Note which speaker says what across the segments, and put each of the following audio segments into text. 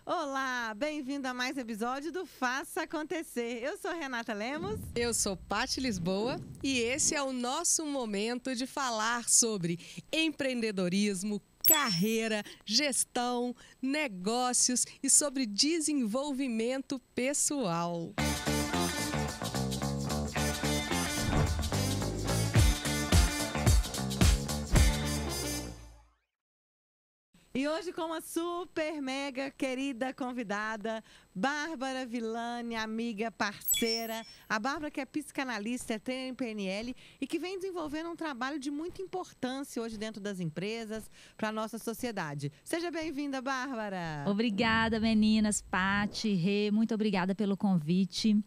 Speaker 1: Olá, bem-vindo a mais um episódio do Faça Acontecer. Eu sou Renata Lemos.
Speaker 2: Eu sou Paty Lisboa e esse é o nosso momento de falar sobre empreendedorismo, carreira, gestão, negócios e sobre desenvolvimento pessoal.
Speaker 1: E hoje com uma super, mega querida convidada, Bárbara Villani, amiga, parceira. A Bárbara que é psicanalista, é trainer em PNL e que vem desenvolvendo um trabalho de muita importância hoje dentro das empresas, para a nossa sociedade. Seja bem-vinda, Bárbara.
Speaker 3: Obrigada, meninas. Paty, Rê, muito obrigada pelo convite.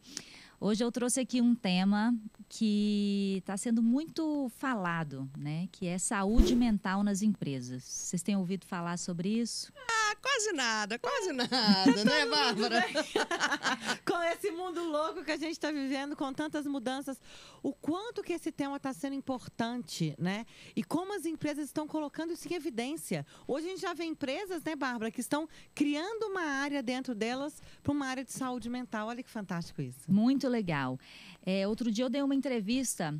Speaker 3: Hoje eu trouxe aqui um tema que está sendo muito falado, né? Que é saúde mental nas empresas. Vocês têm ouvido falar sobre isso?
Speaker 2: Quase nada, né, Bárbara?
Speaker 1: Com esse mundo louco que a gente está vivendo, com tantas mudanças, o quanto que esse tema está sendo importante, né? E como as empresas estão colocando isso em evidência. Hoje a gente já vê empresas, né, Bárbara, que estão criando uma área dentro delas para uma área de saúde mental. Olha que fantástico isso.
Speaker 3: Muito legal. Outro dia eu dei uma entrevista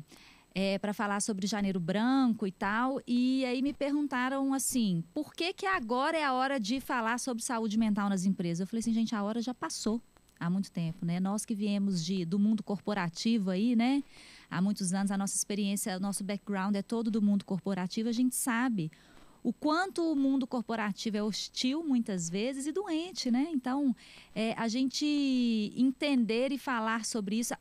Speaker 3: para falar sobre Janeiro Branco e tal, e aí me perguntaram assim, por que agora é a hora de falar sobre saúde mental nas empresas? Eu falei assim, gente, a hora já passou há muito tempo, né? Nós que viemos do mundo corporativo aí, né? Há muitos anos, a nossa experiência, o nosso background é todo do mundo corporativo, a gente sabe o quanto o mundo corporativo é hostil, muitas vezes, e doente, né? Então, a gente entender e falar sobre isso,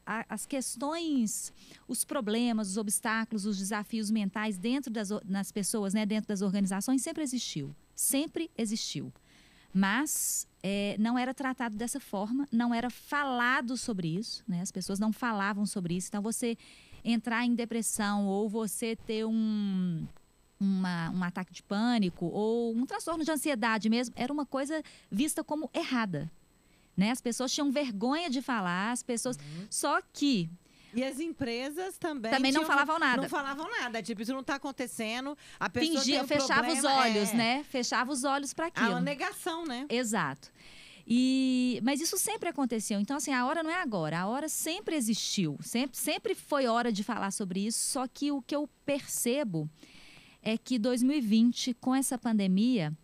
Speaker 3: as questões, os problemas, os obstáculos, os desafios mentais dentro das pessoas, né? Dentro das organizações, sempre existiu. Sempre existiu. Mas não era tratado dessa forma, não era falado sobre isso, né? As pessoas não falavam sobre isso. Então, você entrar em depressão ou você ter um ataque de pânico ou um transtorno de ansiedade mesmo, era uma coisa vista como errada, né? As pessoas tinham vergonha de falar, as pessoas... Só que...
Speaker 1: E as empresas também
Speaker 3: não falavam nada.
Speaker 1: Não falavam nada. Tipo, isso não está acontecendo. A pessoa
Speaker 3: fingia, fechava os olhos, né? Fechava os olhos para aquilo.
Speaker 1: Uma negação, né?
Speaker 3: Exato. Mas isso sempre aconteceu. Então, assim, a hora não é agora. A hora sempre existiu. Sempre foi hora de falar sobre isso. Só que o que eu percebo é que 2020, com essa pandemia,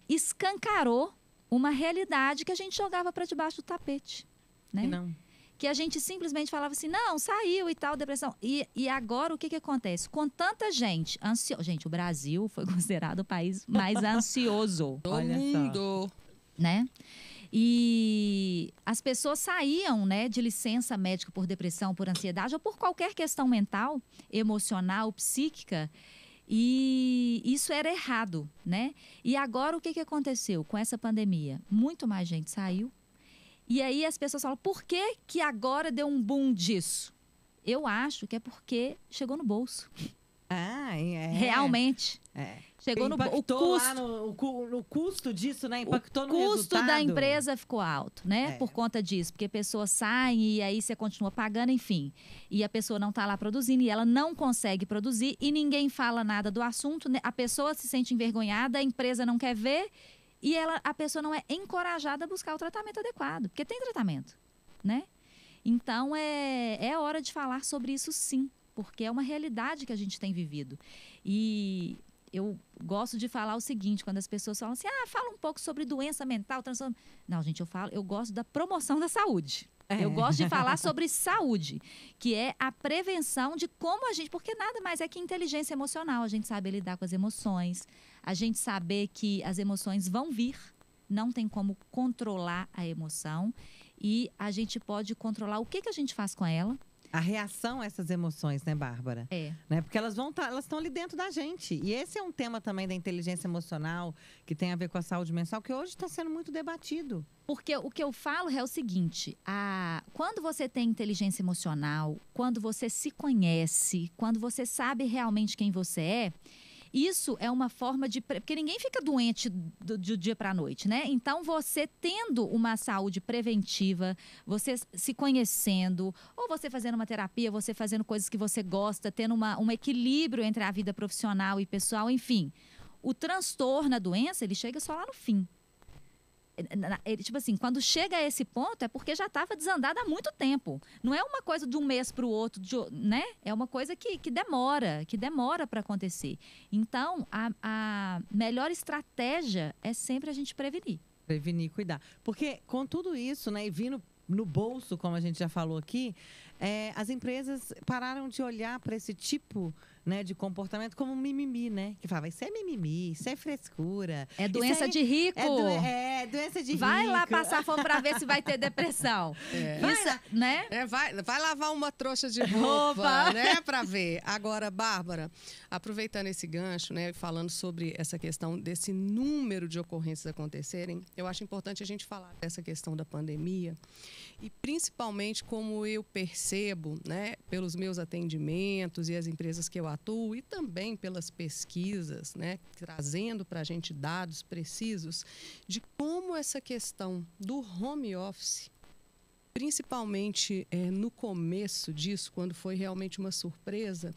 Speaker 3: escancarou uma realidade que a gente jogava para debaixo do tapete, né?
Speaker 1: Não.
Speaker 3: Que a gente simplesmente falava assim, não, saiu e tal, depressão. E agora o que acontece? Com tanta gente ansiosa... Gente, o Brasil foi considerado o país mais ansioso.
Speaker 2: Do mundo.
Speaker 3: Né? E as pessoas saíam, né, de licença médica por depressão, por ansiedade ou por qualquer questão mental, emocional, psíquica. E isso era errado, né? E agora o que aconteceu com essa pandemia? Muito mais gente saiu. E aí as pessoas falam, por que agora deu um boom disso? Eu acho que é porque chegou no bolso. Realmente. Chegou no
Speaker 1: custo. Lá no custo disso, né? Impactou no resultado.
Speaker 3: O custo da empresa ficou alto, né? Por conta disso. Porque pessoas saem e aí você continua pagando, enfim. E a pessoa não está lá produzindo e ela não consegue produzir e ninguém fala nada do assunto, né? A pessoa se sente envergonhada, a empresa não quer ver e a pessoa não é encorajada a buscar o tratamento adequado. Porque tem tratamento, né? Então, é hora de falar sobre isso, sim. Porque é uma realidade que a gente tem vivido. E eu gosto de falar o seguinte, quando as pessoas falam assim, fala um pouco sobre doença mental, transtorno... Não, gente, eu gosto da promoção da saúde. Eu gosto de falar sobre saúde, que é a prevenção de como a gente... Porque nada mais é que inteligência emocional. A gente saber lidar com as emoções, a gente saber que as emoções vão vir, não tem como controlar a emoção. E a gente pode controlar o que a gente faz com ela.
Speaker 1: A reação a essas emoções, né, Bárbara? Né? Porque elas estão ali dentro da gente. E esse é um tema também da inteligência emocional, que tem a ver com a saúde mental, que hoje está sendo muito debatido.
Speaker 3: Porque o que eu falo é o seguinte, quando você tem inteligência emocional, quando você se conhece, quando você sabe realmente quem você é, isso é uma forma de... Porque ninguém fica doente do dia para a noite, né? Então, você tendo uma saúde preventiva, você se conhecendo, ou você fazendo uma terapia, você fazendo coisas que você gosta, tendo um equilíbrio entre a vida profissional e pessoal, enfim. O transtorno, a doença, ele chega só lá no fim. tipo assim, quando chega a esse ponto é porque já estava desandado há muito tempo. Não é uma coisa de um mês para o outro, né? É uma coisa que demora para acontecer. Então, a melhor estratégia é sempre a gente prevenir.
Speaker 1: Prevenir e cuidar. Porque com tudo isso, né, e vindo no bolso, como a gente já falou aqui, as empresas pararam de olhar para esse tipo, né, de comportamento como mimimi, né? Que fala, isso é mimimi, isso é frescura.
Speaker 3: É doença de rico.
Speaker 1: Doença de rico.
Speaker 3: Vai lá passar fome para ver se vai ter depressão. Isso, né?
Speaker 2: Vai lavar uma trouxa de roupa, né, para ver. Agora, Bárbara, aproveitando esse gancho, né, falando sobre essa questão desse número de ocorrências acontecerem, eu acho importante a gente falar dessa questão da pandemia e principalmente como eu percebo, né, pelos meus atendimentos e as empresas que eu atuo e também pelas pesquisas, né, trazendo para a gente dados precisos de como essa questão do home office, principalmente no começo disso, quando foi realmente uma surpresa,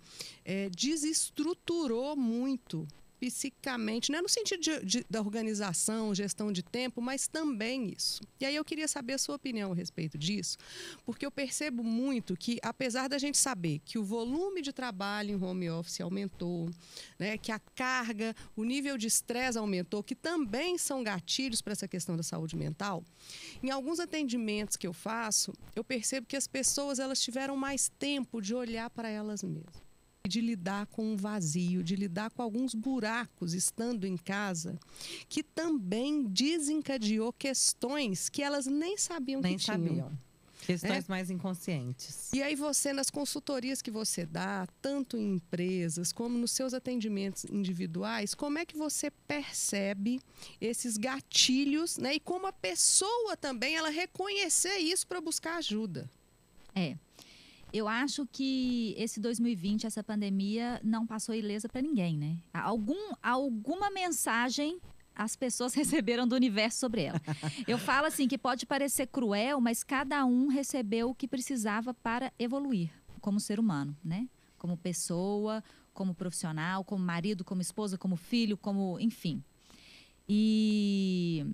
Speaker 2: desestruturou muito psicamente, né? No sentido da organização, gestão de tempo, mas também isso. E aí eu queria saber a sua opinião a respeito disso, porque eu percebo muito que, apesar da gente saber que o volume de trabalho em home office aumentou, né? Que a carga, o nível de estresse aumentou, que também são gatilhos para essa questão da saúde mental, em alguns atendimentos que eu faço, eu percebo que as pessoas elas tiveram mais tempo de olhar para elas mesmas, de lidar com um vazio, de lidar com alguns buracos estando em casa, que também desencadeou questões que elas nem sabiam que tinham.
Speaker 1: Questões mais inconscientes.
Speaker 2: E aí você, nas consultorias que você dá, tanto em empresas como nos seus atendimentos individuais, como é que você percebe esses gatilhos, né? E como a pessoa também, ela reconhecer isso para buscar ajuda?
Speaker 3: Eu acho que esse 2020, essa pandemia, não passou ilesa para ninguém, né? Alguma mensagem as pessoas receberam do universo sobre ela. Eu falo assim que pode parecer cruel, mas cada um recebeu o que precisava para evoluir como ser humano, né? Como pessoa, como profissional, como marido, como esposa, como filho, como enfim. E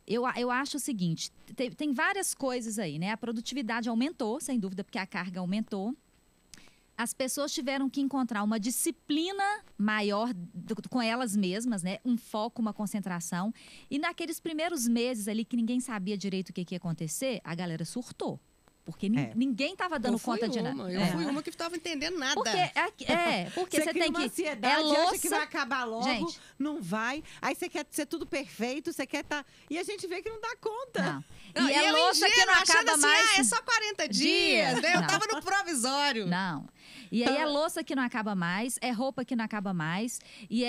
Speaker 3: eu acho o seguinte, tem várias coisas aí, né? A produtividade aumentou, sem dúvida, porque a carga aumentou. As pessoas tiveram que encontrar uma disciplina maior com elas mesmas, né? Um foco, uma concentração. E naqueles primeiros meses ali que ninguém sabia direito o que ia acontecer, a galera surtou. Porque ninguém estava dando conta de nada.
Speaker 2: Eu fui uma que estava entendendo nada.
Speaker 3: Porque você tem que...
Speaker 1: ansiedade, acha que vai acabar logo, gente, não vai. Aí você quer ser tudo perfeito, você quer estar... E a gente vê que não dá conta.
Speaker 3: Não. E é louça que não acaba
Speaker 2: assim,
Speaker 3: mais...
Speaker 2: é só 40 dias, né? Eu tava no provisório.
Speaker 3: Não. E aí é louça que não acaba mais, é roupa que não acaba mais, e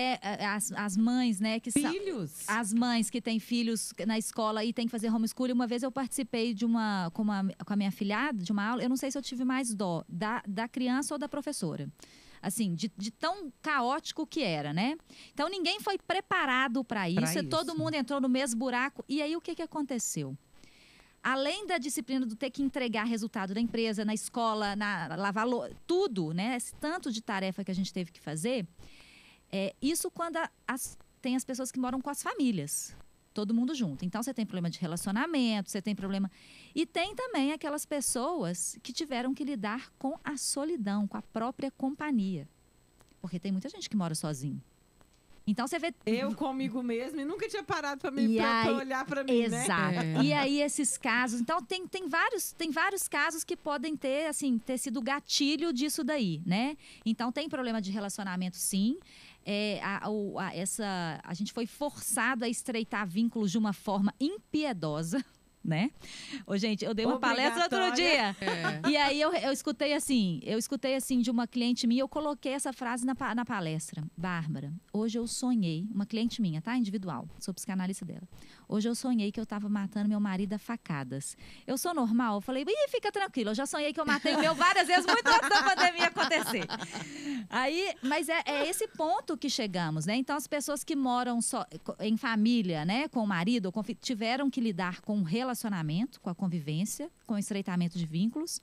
Speaker 3: as mães, né, que são...
Speaker 1: Filhos.
Speaker 3: As mães que têm filhos na escola e têm que fazer homeschooling. Uma vez eu participei com a minha afilhada, de uma aula, eu não sei se eu tive mais dó da criança ou da professora. Assim, de tão caótico que era, né? Então, ninguém foi preparado para isso. Todo mundo entrou no mesmo buraco. E aí, o que aconteceu? Além da disciplina do ter que entregar resultado da empresa, na escola, lavar tudo, né? Esse tanto de tarefa que a gente teve que fazer. Isso quando tem as pessoas que moram com as famílias. Todo mundo junto. Então, você tem problema de relacionamento, você tem problema... E tem também aquelas pessoas que tiveram que lidar com a solidão, com a própria companhia. Porque tem muita gente que mora sozinho. Então, você vê...
Speaker 1: Eu comigo mesma e nunca tinha parado para olhar para mim,
Speaker 3: exato. Né? E aí, esses casos... Então, tem vários casos que podem ter sido gatilho disso daí, né? Então, tem problema de relacionamento, sim. A gente foi forçado a estreitar vínculos de uma forma impiedosa, né? Gente, eu dei uma palestra outro dia. E aí eu escutei assim, de uma cliente minha, eu coloquei essa frase na palestra. Bárbara, hoje eu sonhei, uma cliente minha, tá? Individual, sou psicanalista dela. Hoje eu sonhei que eu tava matando meu marido a facadas. Eu sou normal? Eu falei, fica tranquila, eu já sonhei que eu matei o meu várias vezes, muito antes da pandemia acontecer. Aí, mas é esse ponto que chegamos, né? Então, as pessoas que moram só em família, né? Com o marido, ou com filho, tiveram que lidar com o relacionamento, com a convivência, com o estreitamento de vínculos.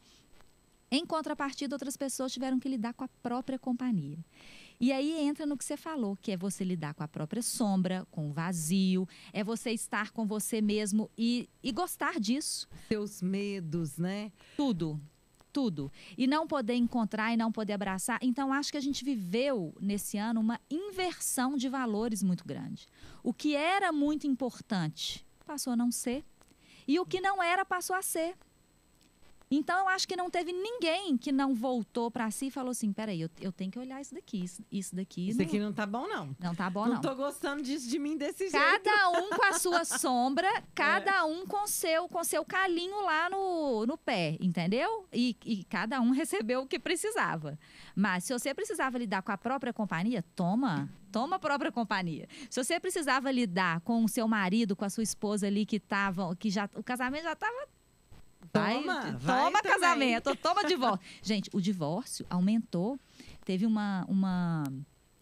Speaker 3: Em contrapartida, outras pessoas tiveram que lidar com a própria companhia. E aí entra no que você falou, que é você lidar com a própria sombra, com o vazio, é você estar com você mesmo e gostar disso.
Speaker 1: Seus medos, né?
Speaker 3: Tudo. Tudo. E não poder encontrar e não poder abraçar. Então, acho que a gente viveu nesse ano uma inversão de valores muito grande. O que era muito importante passou a não ser. E o que não era passou a ser. Então, eu acho que não teve ninguém que não voltou para si e falou assim, peraí, eu tenho que olhar isso daqui. Isso daqui
Speaker 1: Isso aqui não tá bom, não.
Speaker 3: não tá bom, não.
Speaker 1: Não tô gostando disso de mim desse jeito.
Speaker 3: Cada um com a sua sombra, cada um com seu calinho lá no pé, entendeu? E cada um recebeu o que precisava. Mas se você precisava lidar com a própria companhia, toma a própria companhia. Se você precisava lidar com o seu marido, com a sua esposa ali o casamento já estava... Toma casamento, toma divórcio. Gente, o divórcio aumentou. Teve uma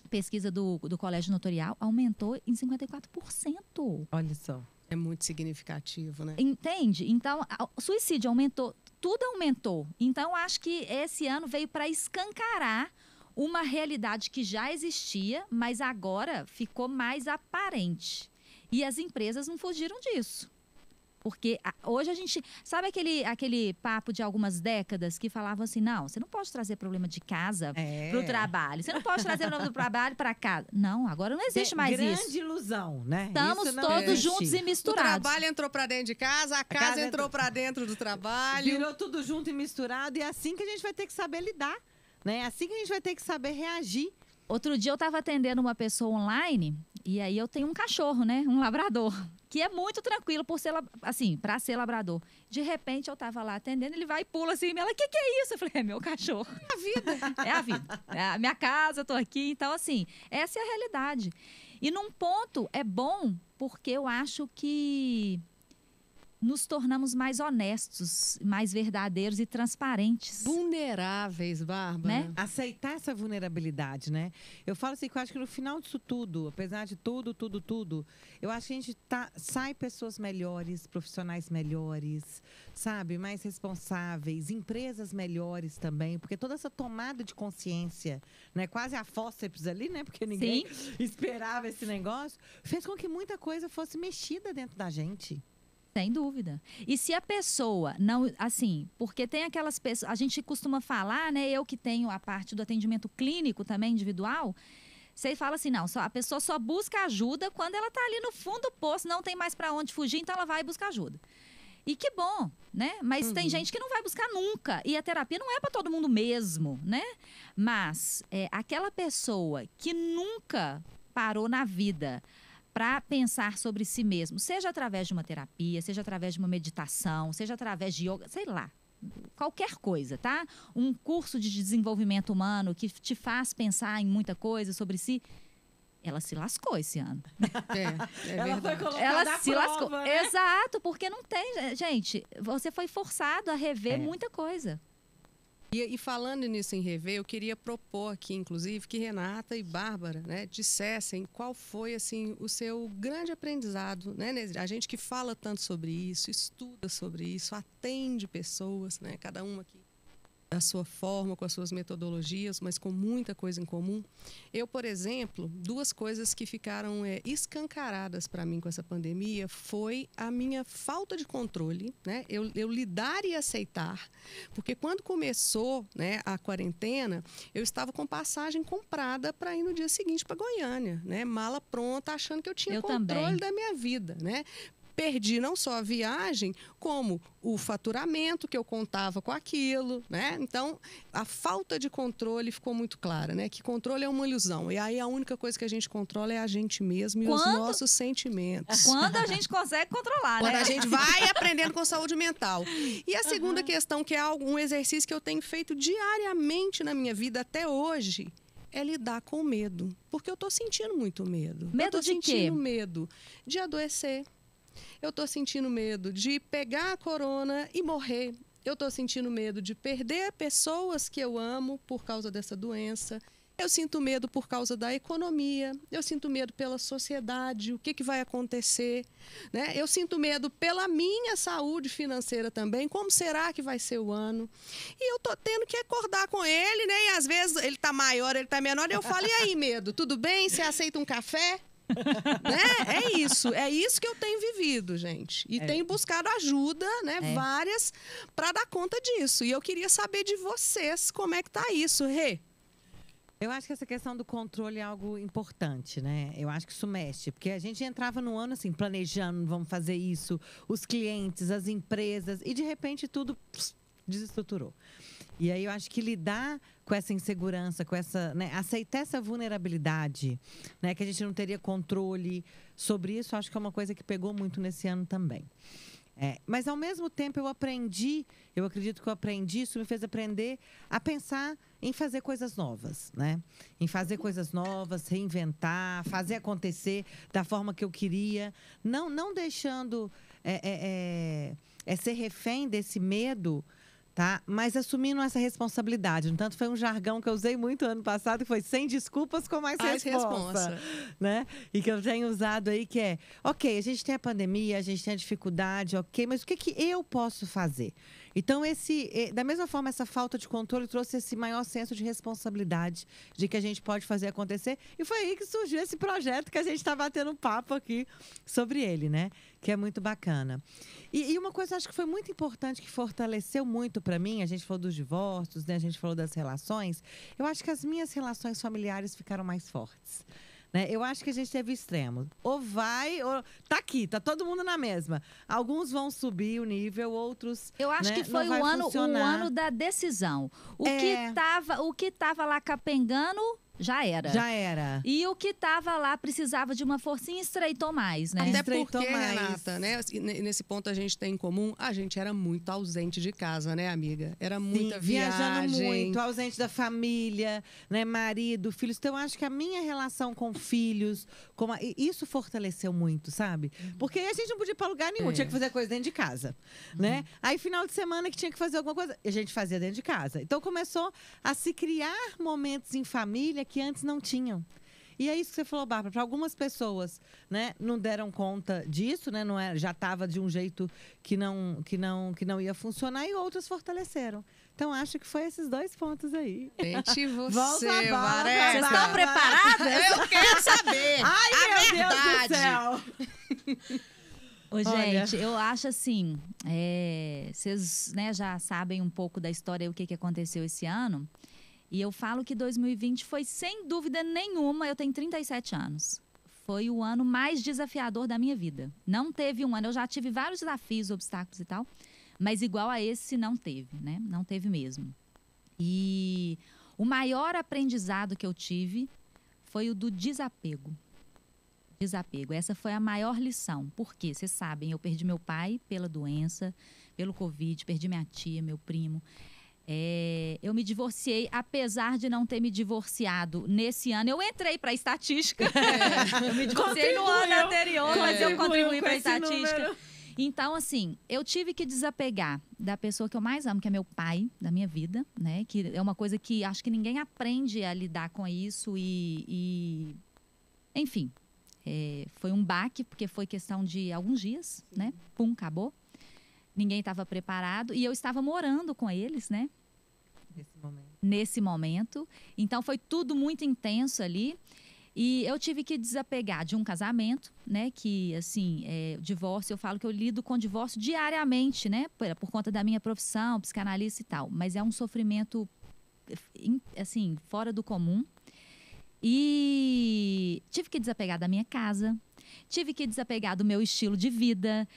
Speaker 3: pesquisa do Colégio Notorial, aumentou em 54%.
Speaker 1: Olha só.
Speaker 2: É muito significativo, né?
Speaker 3: Entende? Então, o suicídio aumentou, tudo aumentou. Então, acho que esse ano veio para escancarar uma realidade que já existia, mas agora ficou mais aparente. E as empresas não fugiram disso. Porque hoje a gente... Sabe aquele papo de algumas décadas que falavam assim, não, você não pode trazer problema de casa para o trabalho. Você não pode trazer problema do trabalho para casa. Não, agora não existe mais isso.
Speaker 1: Grande ilusão, né?
Speaker 3: Estamos todos juntos e misturados.
Speaker 2: O trabalho entrou para dentro de casa, a casa entrou para dentro do trabalho.
Speaker 1: Virou tudo junto e misturado. E é assim que a gente vai ter que saber lidar, né? É assim que a gente vai ter que saber reagir.
Speaker 3: Outro dia eu estava atendendo uma pessoa online e aí eu tenho um cachorro, né? Um labrador, que é muito tranquilo por ser, assim, para ser labrador. De repente eu estava lá atendendo, ele vai e pula assim, ela, que é isso? Eu falei, é meu cachorro. É a vida. É a vida. É a minha casa, eu tô aqui. Então, assim, essa é a realidade. E num ponto é bom, porque eu acho que nos tornamos mais honestos, mais verdadeiros e transparentes.
Speaker 2: Vulneráveis, Bárbara.
Speaker 3: Né?
Speaker 1: Aceitar essa vulnerabilidade, né? Eu falo assim, que eu acho que no final disso tudo, apesar de tudo, eu acho que a gente sai pessoas melhores, profissionais melhores, sabe? Mais responsáveis, empresas melhores também, porque toda essa tomada de consciência, né? Quase a fórceps ali, né? Porque ninguém esperava esse negócio, fez com que muita coisa fosse mexida dentro da gente.
Speaker 3: Sem dúvida. E se a pessoa não, assim, porque tem aquelas pessoas, a gente costuma falar, né? Eu que tenho a parte do atendimento clínico também, individual, você fala assim, não, a pessoa só busca ajuda quando ela tá ali no fundo do poço, não tem mais para onde fugir, então ela vai buscar ajuda. E que bom, né? Mas tem gente que não vai buscar nunca. E a terapia não é para todo mundo mesmo, né? Mas aquela pessoa que nunca parou na vida para pensar sobre si mesmo, seja através de uma terapia, seja através de uma meditação, seja através de yoga, sei lá, qualquer coisa, tá? Um curso de desenvolvimento humano que te faz pensar em muita coisa sobre si, ela se lascou esse ano.
Speaker 1: Ela foi colocada
Speaker 3: ela se lascou.
Speaker 1: Né?
Speaker 3: Exato, porque não tem... Gente, você foi forçado a rever muita coisa.
Speaker 2: E falando nisso em rever, eu queria propor aqui, inclusive, que Renata e Bárbara, né, dissessem qual foi assim, o seu grande aprendizado. Né? A gente que fala tanto sobre isso, estuda sobre isso, atende pessoas, né, cada uma aqui da sua forma, com as suas metodologias, mas com muita coisa em comum. Eu, por exemplo, duas coisas que ficaram escancaradas para mim com essa pandemia foi a minha falta de controle, né? Eu lidar e aceitar, porque quando começou, né, a quarentena, eu estava com passagem comprada para ir no dia seguinte para Goiânia, né? Mala pronta, achando que eu tinha controle da minha vida, né? Perdi não só a viagem, como o faturamento, que eu contava com aquilo, né? Então, a falta de controle ficou muito clara, né? Que controle é uma ilusão. E aí, a única coisa que a gente controla é a gente mesmo e os nossos sentimentos.
Speaker 3: Quando a gente consegue controlar,
Speaker 2: né? Quando a gente vai aprendendo com saúde mental. E a segunda questão, que é um exercício que eu tenho feito diariamente na minha vida até hoje, é lidar com o medo. Porque eu tô sentindo muito medo.
Speaker 3: Medo de quê?
Speaker 2: Eu tô sentindo medo de adoecer. Eu estou sentindo medo de pegar a corona e morrer. Eu estou sentindo medo de perder pessoas que eu amo por causa dessa doença. Eu sinto medo por causa da economia, eu sinto medo pela sociedade, o que vai acontecer, né? Eu sinto medo pela minha saúde financeira também, como será que vai ser o ano? E eu tô tendo que acordar com ele, né? E às vezes ele tá maior, ele tá menor, e eu falo, e aí, medo, tudo bem? Você aceita um café? Né? É isso que eu tenho vivido, gente. E tenho buscado ajuda, né? Várias, para dar conta disso. E eu queria saber de vocês, como é que tá isso, Rê?
Speaker 1: Eu acho que essa questão do controle é algo importante, né? Eu acho que isso mexe, porque a gente entrava no ano assim, planejando, vamos fazer isso, os clientes, as empresas, e de repente tudo desestruturou. E aí eu acho que lidar com essa insegurança, com essa, né, aceitar essa vulnerabilidade, né, que a gente não teria controle sobre isso, acho que é uma coisa que pegou muito nesse ano também. Mas ao mesmo tempo eu acredito que eu aprendi, isso me fez aprender a pensar em fazer coisas novas, né? Em fazer coisas novas, reinventar, fazer acontecer da forma que eu queria, não deixando ser refém desse medo, tá? Mas assumindo essa responsabilidade. No entanto, foi um jargão que eu usei muito ano passado, que foi sem desculpas com mais responsa, né? E que eu tenho usado aí, que é, ok, a gente tem a pandemia, a gente tem a dificuldade, ok, mas o que eu posso fazer? Então, da mesma forma, essa falta de controle trouxe esse maior senso de responsabilidade de que a gente pode fazer acontecer. E foi aí que surgiu esse projeto que a gente está batendo papo aqui sobre ele, né? Que é muito bacana. E uma coisa, acho que foi muito importante, que fortaleceu muito para mim, a gente falou dos divórcios, né? A gente falou das relações. Eu acho que as minhas relações familiares ficaram mais fortes. Né? Eu acho que a gente teve extremo. Ou vai, ou tá aqui, tá todo mundo na mesma. Alguns vão subir o nível, outros.
Speaker 3: Eu acho que foi o ano da decisão. O que tava lá capengando já era.
Speaker 1: Já era.
Speaker 3: E o que estava lá precisava de uma forcinha, estreitou mais, né?
Speaker 2: Até porque, Renata, né? Nesse ponto a gente tem em comum, a gente era muito ausente de casa, né, amiga? Era muita viagem.
Speaker 1: Viajando muito, ausente da família, né? Marido, filhos. Então, eu acho que a minha relação com filhos, isso fortaleceu muito, sabe? Porque a gente não podia ir para lugar nenhum, tinha que fazer coisa dentro de casa, né? Aí, final de semana que tinha que fazer alguma coisa, a gente fazia dentro de casa. Então, começou a se criar momentos em família que antes não tinham. E é isso que você falou, Bárbara. Para algumas pessoas, né, não deram conta disso, né, não já estava de um jeito que não ia funcionar, e outros fortaleceram. Então, acho que foi esses dois pontos aí.
Speaker 2: Gente,
Speaker 3: Vocês estão preparadas?
Speaker 2: Eu quero saber.
Speaker 1: Ai, meu Deus do céu!
Speaker 3: Ô, gente, eu acho assim, vocês, né, já sabem um pouco da história, o que aconteceu esse ano. E eu falo que 2020 foi, sem dúvida nenhuma, eu tenho 37 anos. Foi o ano mais desafiador da minha vida. Não teve um ano, eu já tive vários desafios, obstáculos e tal, mas igual a esse não teve, né? Não teve mesmo. E o maior aprendizado que eu tive foi o do desapego. Desapego. Essa foi a maior lição. Por quê? Vocês sabem, eu perdi meu pai pela doença, pelo Covid, perdi minha tia, meu primo. Eu me divorciei, apesar de não ter me divorciado nesse ano. Eu entrei para a estatística. Eu me divorciei no ano anterior, mas eu contribuí para a estatística. Número. Então, assim, eu tive que desapegar da pessoa que eu mais amo, que é meu pai, da minha vida, né? Que é uma coisa que acho que ninguém aprende a lidar com isso enfim, foi um baque, porque foi questão de alguns dias, né? Pum, acabou. Ninguém estava preparado e eu estava morando com eles, né? Nesse momento. Então, foi tudo muito intenso ali. E eu tive que desapegar de um casamento, né? Que, assim, divórcio, eu falo que eu lido com divórcio diariamente, né? Por conta da minha profissão, psicanalista e tal. Mas é um sofrimento, assim, fora do comum. E tive que desapegar da minha casa. Tive que desapegar do meu estilo de vida,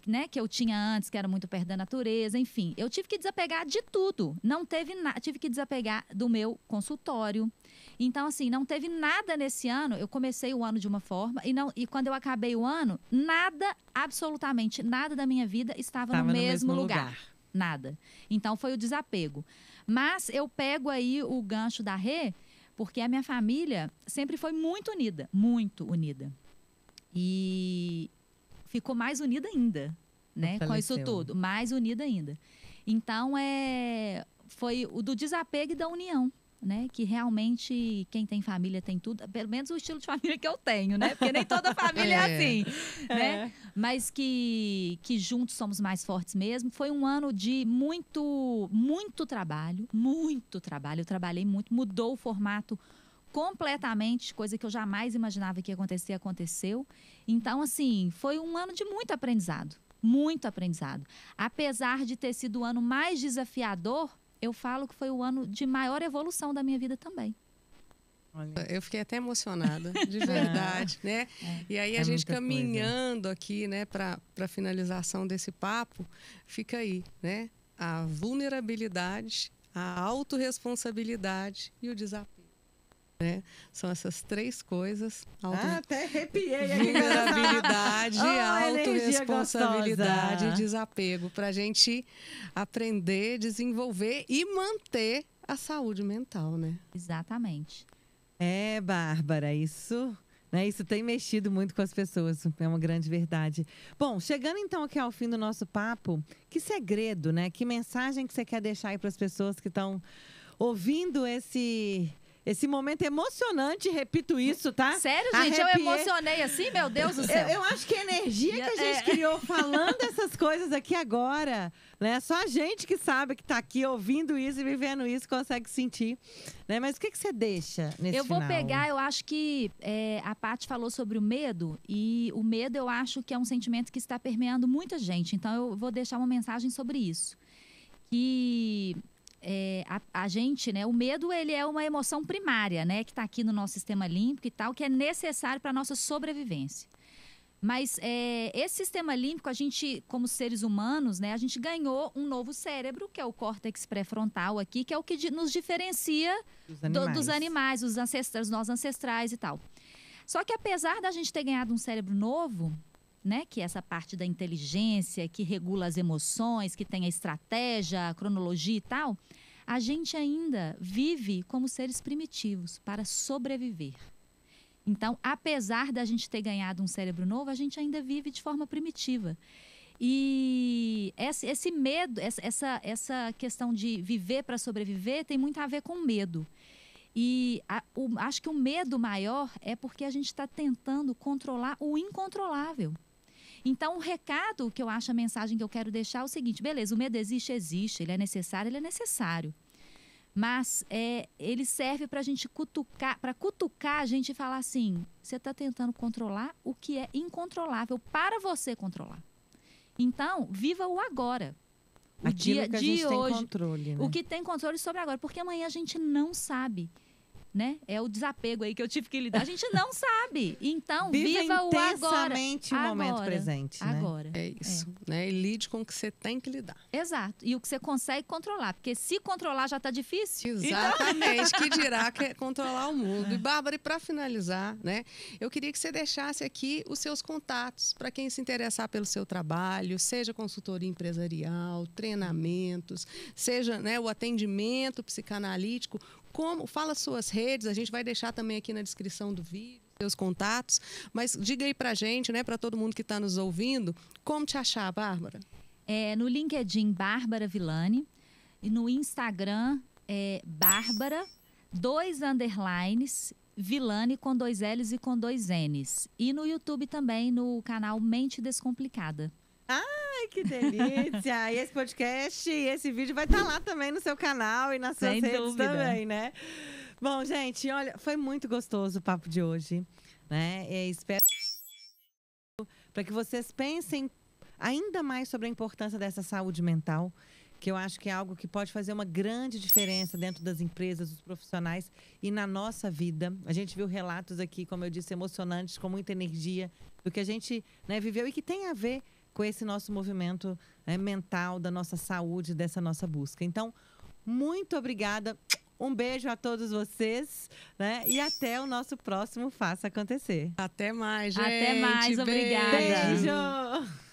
Speaker 3: né, que eu tinha antes, que era muito perto da natureza, enfim. Eu tive que desapegar de tudo. Não teve nada. Tive que desapegar do meu consultório. Então, assim, não teve nada nesse ano. Eu comecei o ano de uma forma e quando eu acabei o ano, nada, absolutamente nada da minha vida estava no mesmo lugar. Nada. Então, foi o desapego. Mas eu pego aí o gancho da Rê, porque a minha família sempre foi muito unida, muito unida. E ficou mais unida ainda, né? Com isso tudo, mais unida ainda. Então, foi o do desapego e da união. né? Que realmente quem tem família tem tudo, pelo menos o estilo de família que eu tenho, né? Porque nem toda família é assim, né? Mas que juntos somos mais fortes mesmo. Foi um ano de muito trabalho, muito trabalho. Eu trabalhei muito, mudou o formato completamente, coisa que eu jamais imaginava que ia acontecer, aconteceu. Então, assim, foi um ano de muito aprendizado. Muito aprendizado. Apesar de ter sido o ano mais desafiador, eu falo que foi o ano de maior evolução da minha vida também.
Speaker 2: Eu fiquei até emocionada, de verdade, né? E aí a gente caminhando aqui, né, para a finalização desse papo, fica aí, né? A vulnerabilidade, a autorresponsabilidade e o desapego. Né? São essas três coisas.
Speaker 1: Até arrepiei aqui.
Speaker 2: Vulnerabilidade, autorresponsabilidade e desapego. Para a gente aprender, desenvolver e manter a saúde mental, né?
Speaker 3: Exatamente.
Speaker 1: Bárbara, isso tem mexido muito com as pessoas, é uma grande verdade. Bom, chegando então aqui ao fim do nosso papo, que segredo, né? Que mensagem que você quer deixar aí para as pessoas que estão ouvindo esse momento emocionante, repito isso, tá?
Speaker 3: Sério, gente? Eu emocionei assim, meu Deus do céu.
Speaker 1: Eu acho que a energia que a gente criou falando essas coisas aqui agora, né? Só a gente que sabe que tá aqui ouvindo isso e vivendo isso consegue sentir, né? Mas o que você deixa nesse
Speaker 3: final?
Speaker 1: Eu
Speaker 3: vou pegar, eu acho que a Paty falou sobre o medo, e o medo eu acho que é um sentimento que está permeando muita gente. Então eu vou deixar uma mensagem sobre isso. Que... a gente, né, o medo, ele é uma emoção primária, né, que está aqui no nosso sistema límbico e tal, que é necessário para a nossa sobrevivência. Mas esse sistema límbico, a gente, como seres humanos, né, a gente ganhou um novo cérebro, que é o córtex pré-frontal aqui, que é o que nos diferencia dos animais, dos ancestrais, nós ancestrais e tal. Só que apesar da gente ter ganhado um cérebro novo, né, que é essa parte da inteligência, que regula as emoções, que tem a estratégia, a cronologia e tal, a gente ainda vive como seres primitivos para sobreviver. Então, apesar da gente ter ganhado um cérebro novo, a gente ainda vive de forma primitiva. E esse medo, essa questão de viver para sobreviver tem muito a ver com medo. E acho que o medo maior é porque a gente está tentando controlar o incontrolável. Então, o recado que eu acho, a mensagem que eu quero deixar é o seguinte: beleza, o medo existe, ele é necessário. Mas ele serve para a gente cutucar a gente e falar assim: você está tentando controlar o que é incontrolável para você controlar. Então, viva o agora. O dia de hoje. Tem controle, né? O que tem controle sobre agora, porque amanhã a gente não sabe. Né? É o desapego aí que eu tive que lidar. A gente não sabe. Então, viva o agora.
Speaker 1: Intensamente o momento presente. Né?
Speaker 3: Agora.
Speaker 2: É isso. Né? E lide com o que você tem que lidar.
Speaker 3: Exato. E o que você consegue controlar. Porque se controlar já está difícil.
Speaker 2: Exatamente. Que dirá que é controlar o mundo. E, Bárbara, e para finalizar, né? Eu queria que você deixasse aqui os seus contatos para quem se interessar pelo seu trabalho, seja consultoria empresarial, treinamentos, seja, né, o atendimento psicanalítico. Fala suas redes, a gente vai deixar também aqui na descrição do vídeo, seus contatos, mas diga aí pra gente, né, para todo mundo que está nos ouvindo, como te achar, Bárbara?
Speaker 3: No LinkedIn, Bárbara Villani, e no Instagram, Bárbara, 2 underlines, Villani com 2 L's e com 2 N's. E no YouTube também, no canal Mente Descomplicada.
Speaker 1: Ai, que delícia! E esse podcast, esse vídeo vai estar lá também no seu canal e nas suas redes também, né? Bom, gente, olha, foi muito gostoso o papo de hoje, né? Espero para que vocês pensem ainda mais sobre a importância dessa saúde mental, que eu acho que é algo que pode fazer uma grande diferença dentro das empresas, dos profissionais e na nossa vida. A gente viu relatos aqui, como eu disse, emocionantes, com muita energia, do que a gente, né, viveu e que tem a ver com esse nosso movimento mental, da nossa saúde, dessa nossa busca. Então, muito obrigada. Um beijo a todos vocês, né? E até o nosso próximo Faça Acontecer.
Speaker 2: Até mais, gente.
Speaker 3: Até mais, obrigada.
Speaker 1: Beijo!